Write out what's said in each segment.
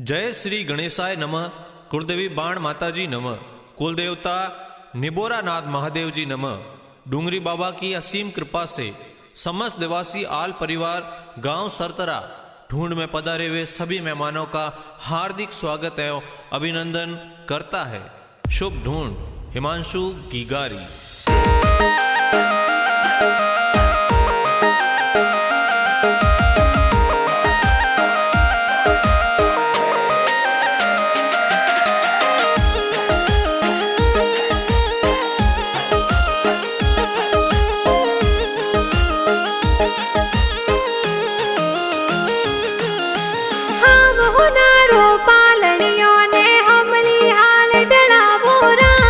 जय श्री गणेशाय नमः। कुलदेवी बाण माताजी नमः। कुलदेवता निबोरानाथ महादेव जी नमः। डूंगरी बाबा की असीम कृपा से समस्त देवासी आल परिवार गांव सरतरा ढूंढ में पधारे हुए सभी मेहमानों का हार्दिक स्वागत एवं अभिनंदन करता है शुभ ढूंढ हिमांशु गीगारी।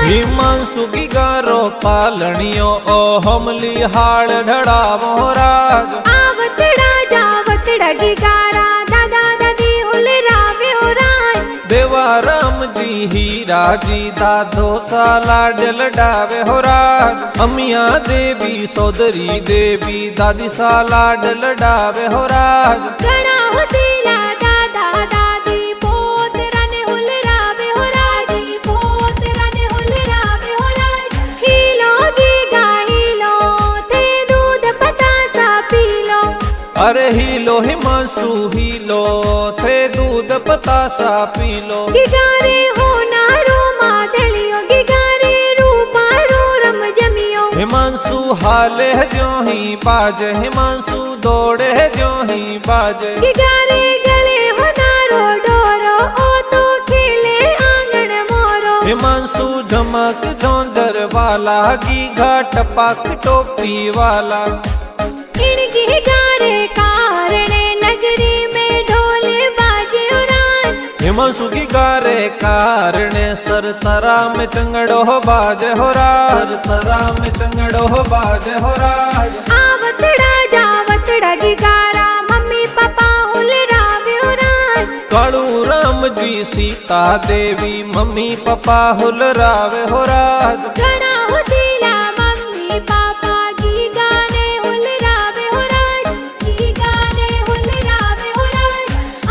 हिमांशु गीगारो पालनियो ओ हमली हाल ढड़ावो राज। आवतड़ा जावतड़ा गीगारा दादा दादी हुलरावे हो राज। देवा राम जी हीरा जी दादो साला डलडावे हो राज। अमिया देवी सोदरी देवी दादी साला डलडावे हो राज। गणा हुसीला दादा दादी पोत रने हुलरावे हो राज। पोत रने हुलरावे हो राज। हीलो गीगा हीलो थे दूध पतासा पी लो। अरे हीलो हिमांशु हीलो थे दूध पतासा पी लो। गीगारे हो नारो मादलियो गीगारे रूपारो रम जमियो। हिमांशु हाले है जो ही बाजे हिमांशु दौड़े है जो ही बाजे। गीगारे गले हो नारो डोरो ओ तो खेले आंगन मोरो। हिमांशु झमक झोंझर वाला गीघा टपाक टोपी वाला। इनकी गारे कारणे नगरी में ढोल बाजे उड़ान। हिमांशु की गारे कारणे सरतरा में चंगड़ो हो बाजे हो राज। सरतरा में चंगड़ो हो बाजे हो राज। आवतड़ा जावतड़ा गीगारा मम्मी पापा हुलरावे उड़ान। कालू राम जी सीता देवी मम्मी पापा हुलरावे हो राज। गणा हुसीला मम्मी पापा गीगाने हुलरावे हो राज। गीगाने हुलरावे हो राज।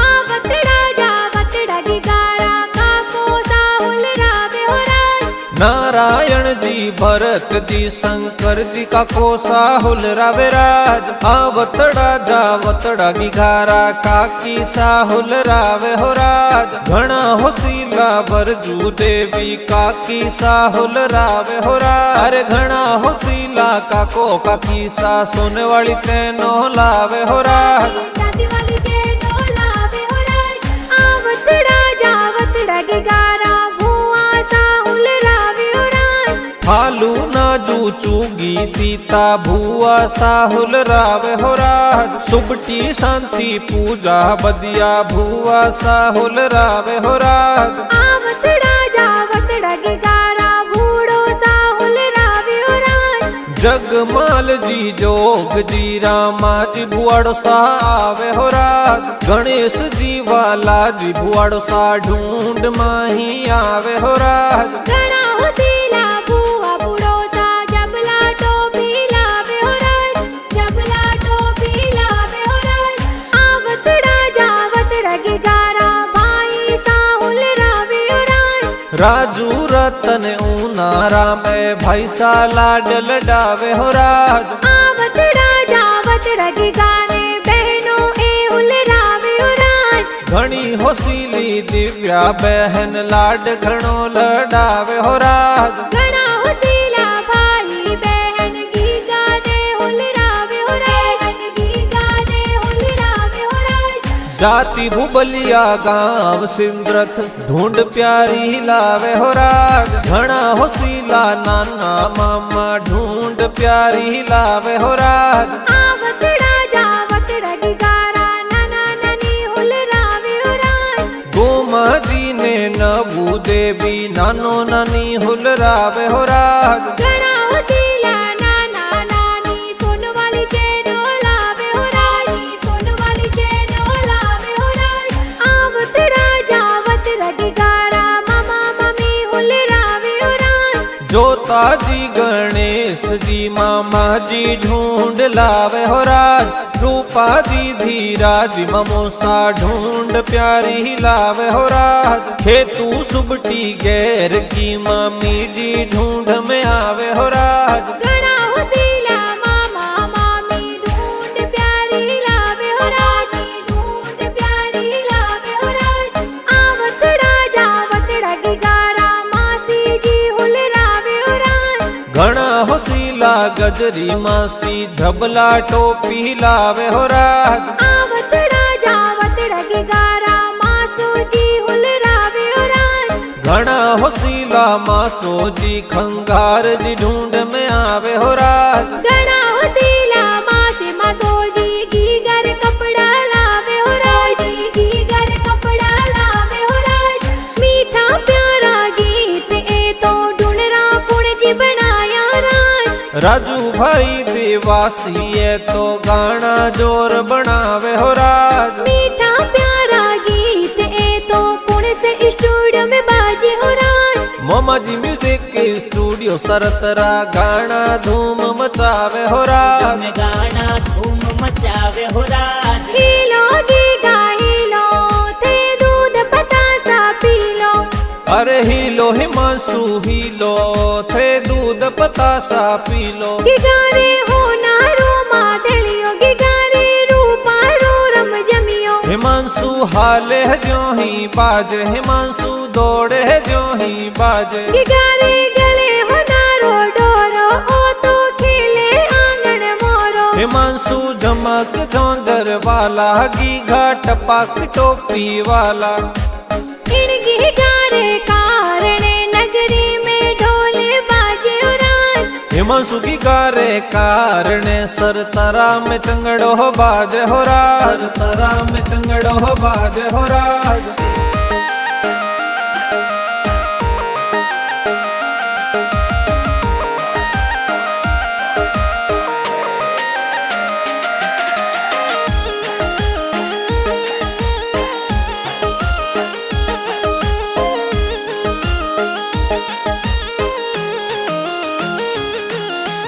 आवतड़ा जावतड़ा गीगारा काको सा हुलरावे हो राज। नारायण जी भरत जी शंकर जी का कोसा हुलरावे राज। आवतड़ा जावतड़ा गीगारा काकी सा हुलरावे हो राज। घना होसीला बरजू देवी काकी सा हुलरावे हो राज। अरे घना होसीला काको काकी सा सोने वाली चैनो लावे हो राज। चांदी वाली चैनो लावे हो राज। आवतड़ा जावतड़ा गीगारा भुआ सा हुलरावे हो राज। फालू नाजू चूगी सीता भुआ साहुल रावे हो राज। सुबटी शांति पूजा बदिया भुआ साहुल रावे हो राज। आवतड़ा जावतड़ा गीगारा भूड़ो सा हुलरावे हो राज। जगमाल जी जोग जी रामा जी भुआड़ो सा आवे हो राज। गणेश जी वाला जी भुआड़ो सा ढूंढ माही आवे हो राज। गणा हुसीला बुआ बुड़ो सा जबला टोपी लावे हो राज। जबला टोपी लावे हो राज। आवतड़ा जावतड़ा गीगारा भाई सा हुलरावे हो राज। राजू रतन ऊनारा में भाई साला डलडावे हो राज। आवतड़ा जावतड़ा गीगाने बहनों ए हुलरावे हो राज। घणी होसीली दिव्या बहन लाड घणो लडावे हो राज। गणा हुसीला भाई बहन गीगाने हुलरावे हो राज। गीगाने हुलरावे हो राज। जाति भुबलिया गांव सिंद्रथ ढूंढ प्यारी लावे हो राज। घना होसीला नाना मामा ढूंढ प्यारी लावे हो राज। आवतड़ा जावतड़ा गीगारा नाना नानी हुलरावे हो राज। गोमा जी ने नबू देवी नानो नानी हुलरावे हो राज। गणा हुसीला नाना नानी सोन वाली चैनो लावे हो राज। सोन वाली चैनो लावे हो राज। आवतड़ा जावतड़ा गीगारा मामा मम्मी हुलरावे हो राज। जोता जी गणेश गणेश जी मामा जी ढूंढ लावे हो राज रूपा जी धीराज ममोसा ढूंढ प्यारी लावे हो राज खेतू सुबटी गैर की मामी जी ढूंढ में आवे हो राज घणा होसीला मामा मामी ढूंढ प्यारी लावे हो राजी ढूंढ प्यारी लावे हो राज आवतड़ा जावतड़ा गिगारा मासी जी हुलरावे हो राज घणा होसीला गजरी मासी झबला टोपी लावे हो राज आवतड़ा जावतड़ा गिगारा मासू जी हुलरावे हो राज घणा होसीला मासो जी खंगार जी ढूंढ में आवे हो राज घणा होसीला मासी मासो जी गीगर कपड़ा लावे हो राज गीगर कपड़ा लावे हो राज मीठा प्यारा गीत ए तो ढूंढरा कुण जी बनाया राज राजू भाई देवासी है तो गाना जोर बनावे हो राज मीठा प्यारा गीत ए तो कुण से स्टूडियो में बाजे हो राज मोमा जी म्यूजिक के स्टूडियो सरतरा गाना धूम मचावे हो राज में गाना धूम मचावे हो राज हीलो गीगा हीलो थे दूध पतासा पी लो अरे हिलो हिमांशु हिलो थे दूध पतासा पी लो गिगारे हो नारो मादलियो गिगारे रूपारो रम जमियो हिमांशु हाले है जो ही बाजे हिमांशु दौड़े है जो ही बाजे गिगारे गले हो नारो डोरो ओ तो खेले आंगन मोरो हिमांशु झमक झोंझर वाला गीघा टपाक टोपी वाला इन गिगारे कारणे नगरी में ढोले बाजे हो राज हिमांशु की गारे कारणे सरतरा में चंगड़ो बाजे हो राज सरतरा में चंगड़ो बाजे हो राज